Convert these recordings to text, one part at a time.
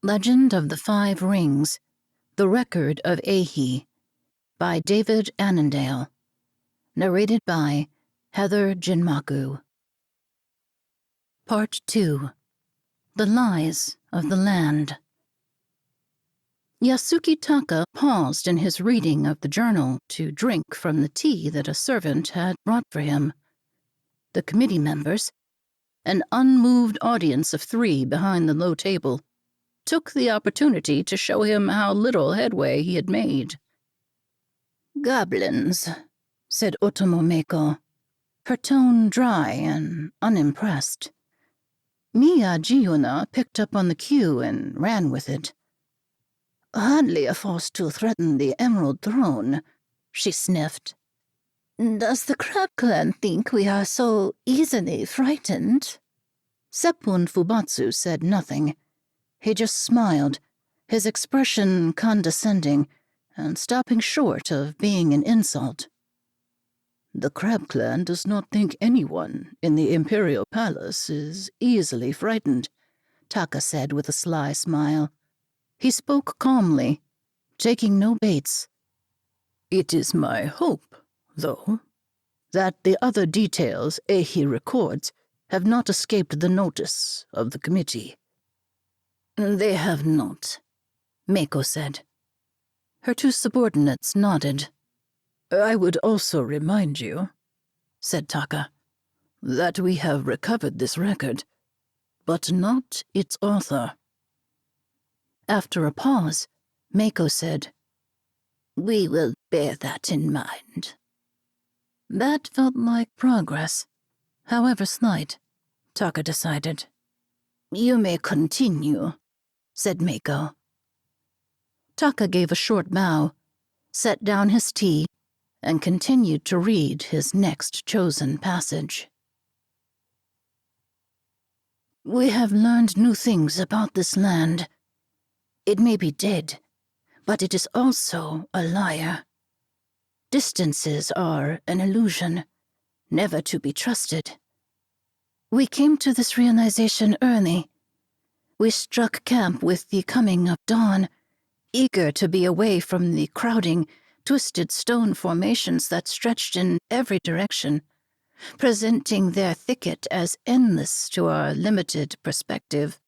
Legend of the Five Rings, The Record of Eihi, by David Annandale. Narrated by Heather Jinmaku. Part 2. The Lies of the Land. Yasuki Taka paused in his reading of the journal to drink from the tea that a servant had brought for him. The committee members, an unmoved audience of 3 behind the low table, took the opportunity to show him how little headway he had made. "Goblins," said Otomo Meiko, her tone dry and unimpressed. Miya Jiuna picked up on the cue and ran with it. "Hardly a force to threaten the Emerald Throne," she sniffed. "Does the Crab Clan think we are so easily frightened?" Seppun Fubatsu said nothing. He just smiled, his expression condescending and stopping short of being an insult. "The Crab Clan does not think anyone in the Imperial Palace is easily frightened," Taka said with a sly smile. He spoke calmly, taking no baits. "It is my hope, though, that the other details Eihi records have not escaped the notice of the committee." "They have not," Meiko said. Her 2 subordinates nodded. "I would also remind you," said Taka, "that we have recovered this record, but not its author." After a pause, Meiko said, "We will bear that in mind." That felt like progress, however slight, Taka decided. "You may continue," said Meiko. Taka gave a short bow, set down his tea, and continued to read his next chosen passage. "We have learned new things about this land. It may be dead, but it is also a liar. Distances are an illusion, never to be trusted. We came to this realization early. We struck camp with the coming of dawn, eager to be away from the crowding, twisted stone formations that stretched in every direction, presenting their thicket as endless to our limited perspective.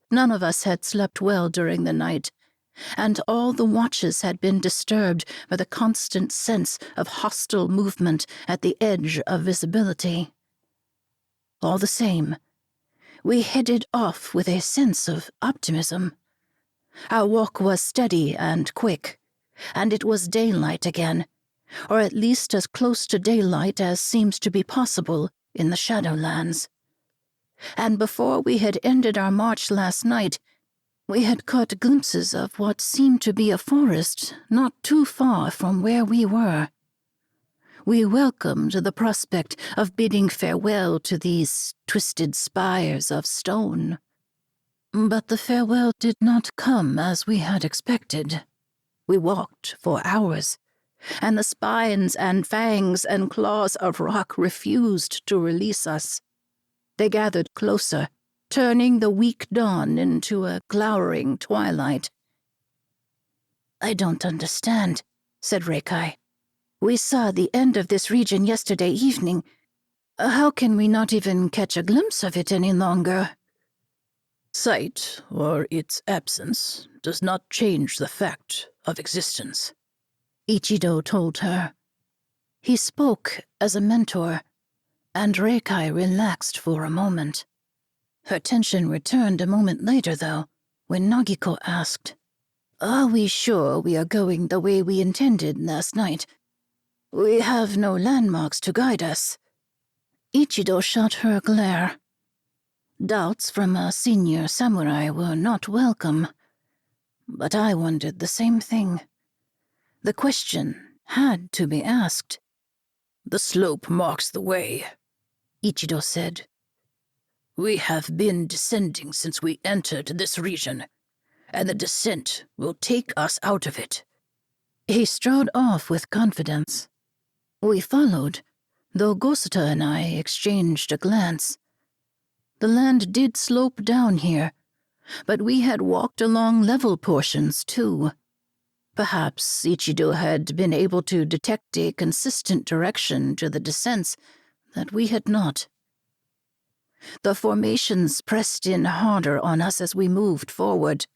None of us had slept well during the night, and all the watches had been disturbed by the constant sense of hostile movement at the edge of visibility. All the same, we headed off with a sense of optimism. Our walk was steady and quick, and it was daylight again, or at least as close to daylight as seems to be possible in the Shadowlands. And before we had ended our march last night, we had caught glimpses of what seemed to be a forest not too far from where we were. We welcomed the prospect of bidding farewell to these twisted spires of stone. But the farewell did not come as we had expected. We walked for hours, and the spines and fangs and claws of rock refused to release us. They gathered closer, turning the weak dawn into a glowering twilight. "I don't understand," said Reikai. "We saw the end of this region yesterday evening. How can we not even catch a glimpse of it any longer?" "Sight, or its absence, does not change the fact of existence," Ichido told her. He spoke as a mentor, and Reikai relaxed for a moment. Her tension returned a moment later, though, when Nagiko asked, "Are we sure we are going the way we intended last night? We have no landmarks to guide us." Ichido shot her a glare. Doubts from a senior samurai were not welcome, but I wondered the same thing. The question had to be asked. "The slope marks the way," Ichido said. "We have been descending since we entered this region, and the descent will take us out of it." He strode off with confidence. We followed, though Gosuta and I exchanged a glance. The land did slope down here, But we had walked along level portions, too. Perhaps Ichido had been able to detect a consistent direction to the descents that we had not. The formations pressed in harder on us as we moved forward.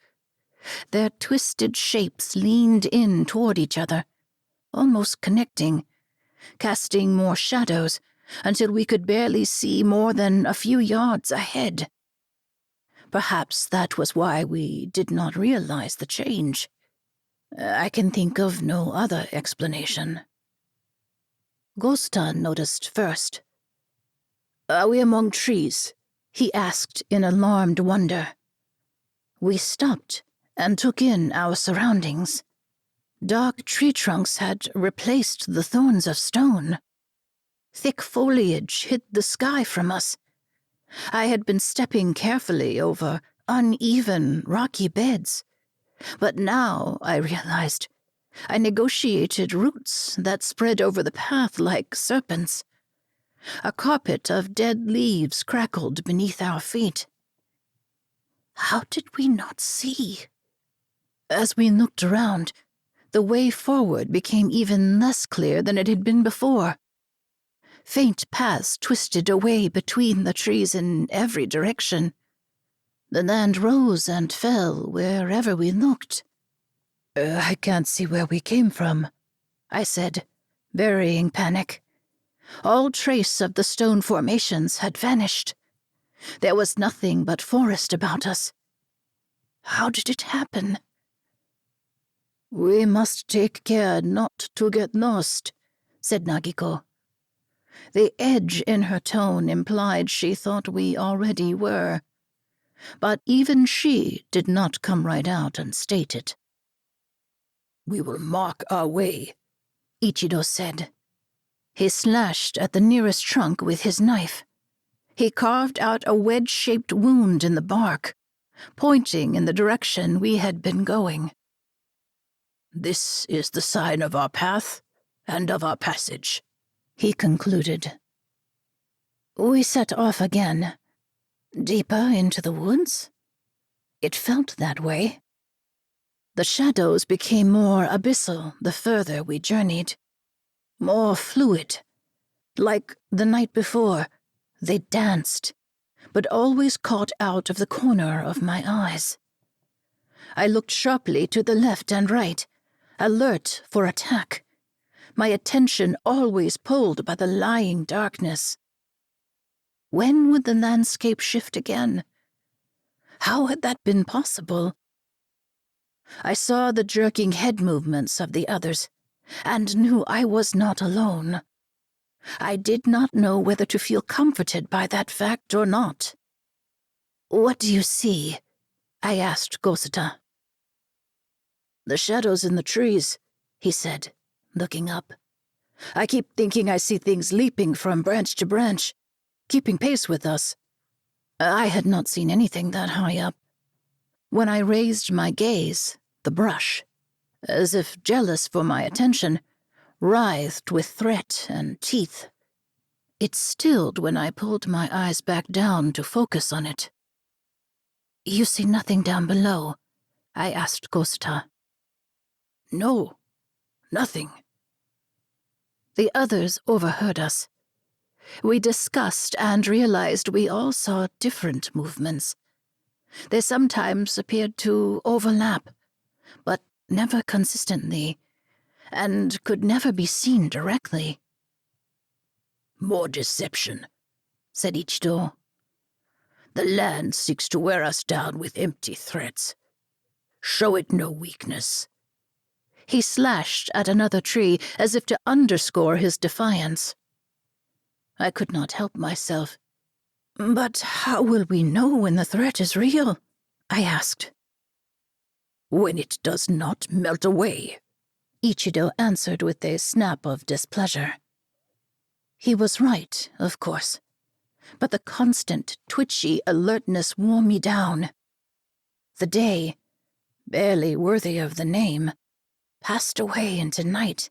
Their twisted shapes leaned in toward each other, almost connecting, casting more shadows until we could barely see more than a few yards ahead. Perhaps that was why we did not realize the change. I can think of no other explanation. Gosta noticed first. "Are we among trees?" he asked in alarmed wonder. We stopped and took in our surroundings. Dark tree trunks had replaced the thorns of stone. Thick foliage hid the sky from us. I had been stepping carefully over uneven, rocky beds, but now, I realized, I negotiated roots that spread over the path like serpents. A carpet of dead leaves crackled beneath our feet. How did we not see? As we looked around, the way forward became even less clear than it had been before. Faint paths twisted away between the trees in every direction. The land rose and fell wherever we looked. I can't see where we came from," I said, burying panic. All trace of the stone formations had vanished. There was nothing but forest about us. How did it happen? "We must take care not to get lost," said Nagiko. The edge in her tone implied she thought we already were. But even she did not come right out and state it. "We will mark our way," Ichido said. He slashed at the nearest trunk with his knife. He carved out a wedge-shaped wound in the bark, pointing in the direction we had been going. "This is the sign of our path and of our passage," he concluded. We set off again. Deeper into the woods? It felt that way. The shadows became more abyssal the further we journeyed. More fluid. Like the night before, they danced, but always caught out of the corner of my eyes. I looked sharply to the left and right, alert for attack, my attention always pulled by the lying darkness. When would the landscape shift again? How had that been possible? I saw the jerking head movements of the others, and knew I was not alone. I did not know whether to feel comforted by that fact or not. "What do you see?" I asked Gosuta. "The shadows in the trees," he said, looking up. "I keep thinking I see things leaping from branch to branch, keeping pace with us." I had not seen anything that high up. When I raised my gaze, the brush, as if jealous for my attention, writhed with threat and teeth. It stilled when I pulled my eyes back down to focus on it. "You see nothing down below?" I asked Gosuta. "No, nothing." The others overheard us. We discussed and realized we all saw different movements. They sometimes appeared to overlap, but never consistently, and could never be seen directly. "More deception," said Ichido. "The land seeks to wear us down with empty threats. Show it no weakness." He slashed at another tree as if to underscore his defiance. I could not help myself. "But how will we know when the threat is real?" I asked. "When it does not melt away," Ichido answered with a snap of displeasure. He was right, of course, but the constant, twitchy alertness wore me down. The day, barely worthy of the name, passed away into night,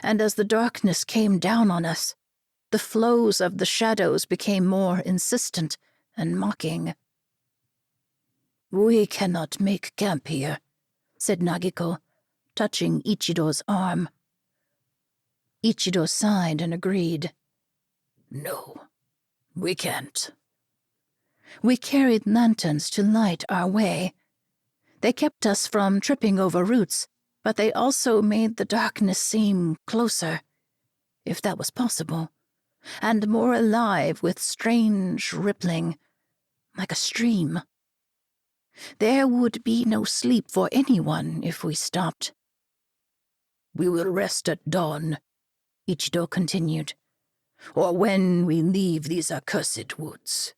and as the darkness came down on us, the flows of the shadows became more insistent and mocking. We cannot make camp here, said Nagiko, touching Ichido's arm. Ichido sighed and agreed. No, we can't. We carried lanterns to light our way. They kept us from tripping over roots, but they also made the darkness seem closer, if that was possible, and more alive with strange rippling, like a stream. There would be no sleep for anyone if we stopped. We will rest at dawn, Ichido continued, or when we leave these accursed woods.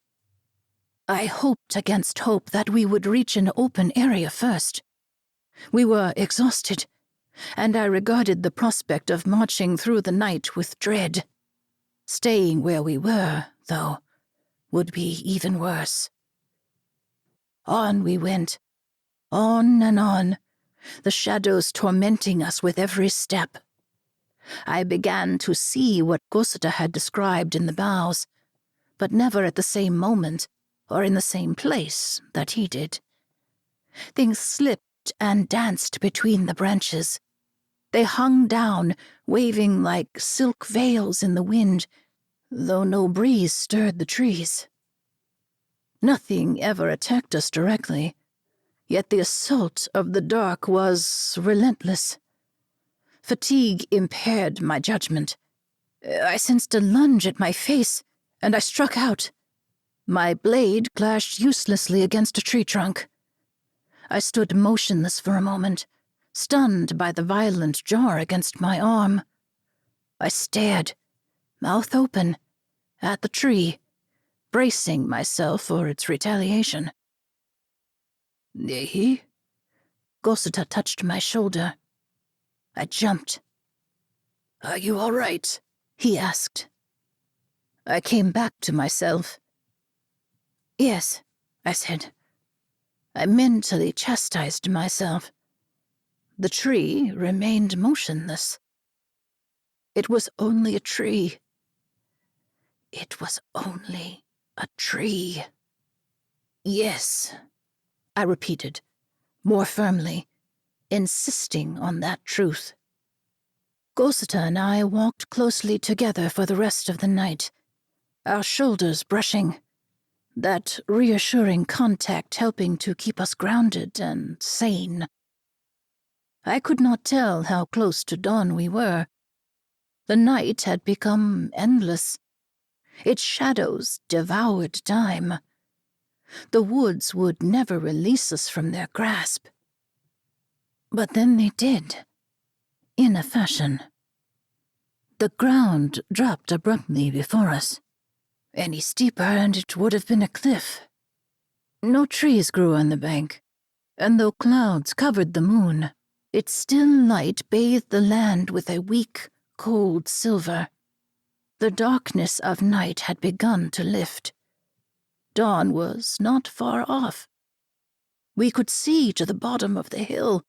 I hoped against hope that we would reach an open area first. We were exhausted, and I regarded the prospect of marching through the night with dread. Staying where we were, though, would be even worse. On we went, on and on, the shadows tormenting us with every step. I began to see what Gosuta had described in the boughs, but never at the same moment or in the same place that he did. Things slipped and danced between the branches. They hung down, waving like silk veils in the wind, though no breeze stirred the trees. Nothing ever attacked us directly, yet the assault of the dark was relentless. Fatigue impaired my judgment. I sensed a lunge at my face, and I struck out. My blade clashed uselessly against a tree trunk. I stood motionless for a moment, stunned by the violent jar against my arm. I stared, mouth open, at the tree, bracing myself for its retaliation. Eihi? Gosuta touched my shoulder. I jumped. Are you all right? He asked. I came back to myself. Yes, I said. I mentally chastised myself. The tree remained motionless. It was only a tree. It was only a tree. Yes, I repeated, more firmly, insisting on that truth. Gosuta and I walked closely together for the rest of the night, our shoulders brushing, that reassuring contact helping to keep us grounded and sane. I could not tell how close to dawn we were. The night had become endless. Its shadows devoured time. The woods would never release us from their grasp. But then they did, in a fashion. The ground dropped abruptly before us. Any steeper and it would have been a cliff. No trees grew on the bank, and though clouds covered the moon, its still light bathed the land with a weak, cold silver. The darkness of night had begun to lift. Dawn was not far off. We could see to the bottom of the hill,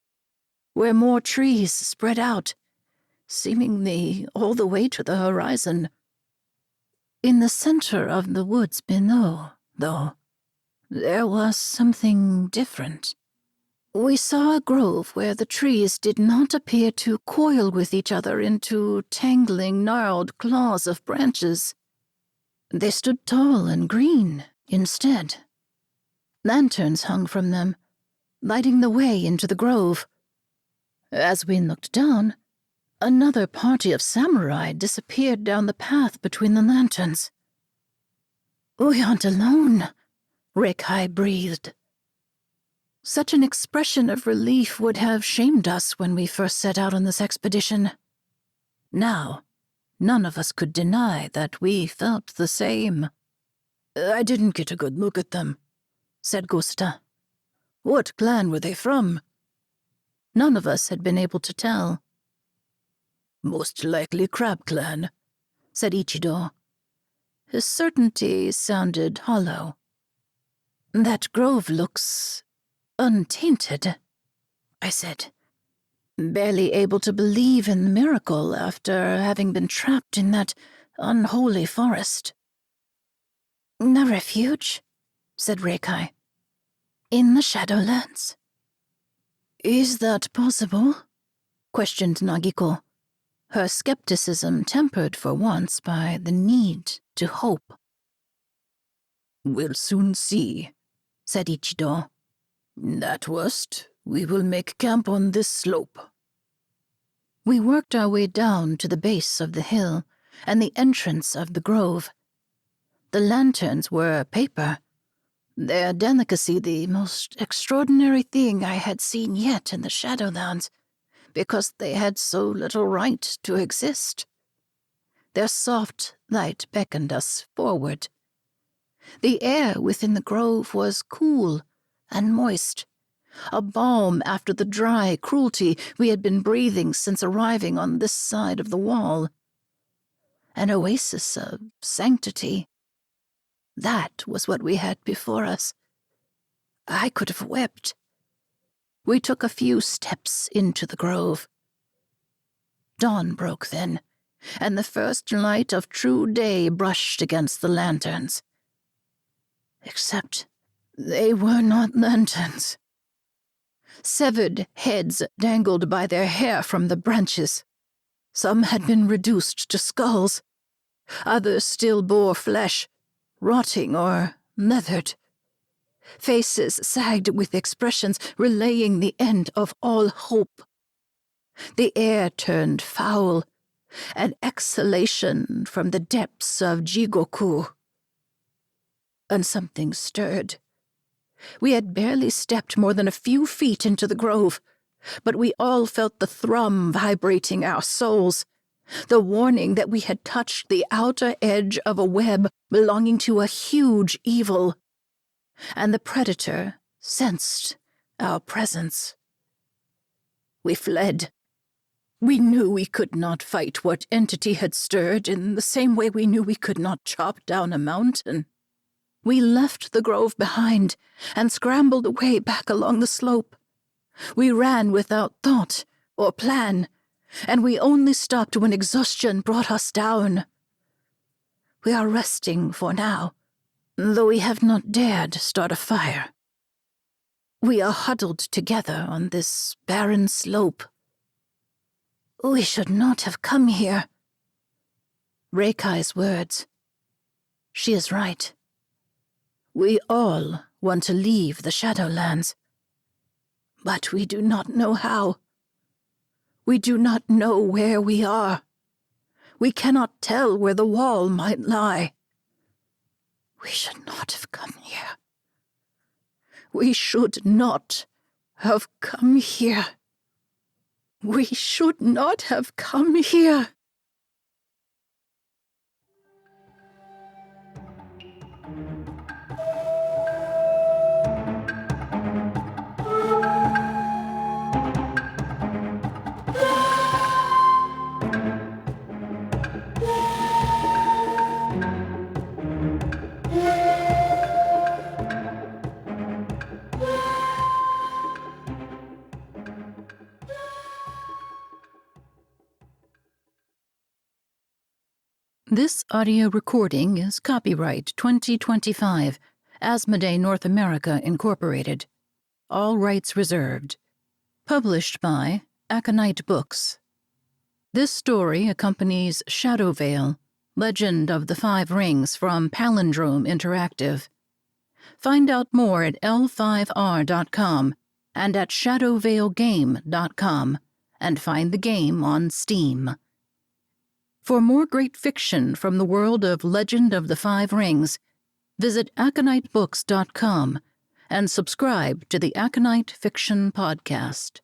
where more trees spread out, seemingly all the way to the horizon. In the center of the woods below, though, there was something different. We saw a grove where the trees did not appear to coil with each other into tangling, gnarled claws of branches. They stood tall and green instead. Lanterns hung from them, lighting the way into the grove. As we looked down, another party of samurai disappeared down the path between the lanterns. We aren't alone, Eihi breathed. Such an expression of relief would have shamed us when we first set out on this expedition. Now, none of us could deny that we felt the same. I didn't get a good look at them, said Gosuta. What clan were they from? None of us had been able to tell. Most likely Crab Clan, said Ichido. His certainty sounded hollow. That grove looks untainted, I said, barely able to believe in the miracle after having been trapped in that unholy forest. The refuge, said Eihi. In the Shadowlands? Is that possible? Questioned Nagiko, her skepticism tempered for once by the need to hope. We'll soon see, said Ichido. At worst, we will make camp on this slope. We worked our way down to the base of the hill and the entrance of the grove. The lanterns were paper, their delicacy the most extraordinary thing I had seen yet in the Shadowlands, because they had so little right to exist. Their soft light beckoned us forward. The air within the grove was cool and moist, a balm after the dry cruelty we had been breathing since arriving on this side of the wall. An oasis of sanctity. That was what we had before us. I could have wept. We took a few steps into the grove. Dawn broke then, and the first light of true day brushed against the lanterns. Except they were not lanterns. Severed heads dangled by their hair from the branches. Some had been reduced to skulls. Others still bore flesh, rotting or leathered. Faces sagged with expressions relaying the end of all hope. The air turned foul, an exhalation from the depths of Jigoku. And something stirred. We had barely stepped more than a few feet into the grove, but we all felt the thrum vibrating our souls, the warning that we had touched the outer edge of a web belonging to a huge evil. And the predator sensed our presence. We fled. We knew we could not fight what entity had stirred in the same way we knew we could not chop down a mountain. We left the grove behind and scrambled away back along the slope. We ran without thought or plan, and we only stopped when exhaustion brought us down. We are resting for now, though we have not dared start a fire. We are huddled together on this barren slope. We should not have come here. Reikai's words. She is right. We all want to leave the Shadowlands, but we do not know how. We do not know where we are. We cannot tell where the wall might lie. We should not have come here. We should not have come here. We should not have come here. This audio recording is copyright 2025, Asmodee North America Incorporated. All rights reserved. Published by Aconyte Books. This story accompanies Shadow Veil, Legend of the Five Rings from Palindrome Interactive. Find out more at l5r.com and at shadowveilgame.com, and find the game on Steam. For more great fiction from the world of Legend of the Five Rings, visit aconytebooks.com and subscribe to the Aconyte Fiction Podcast.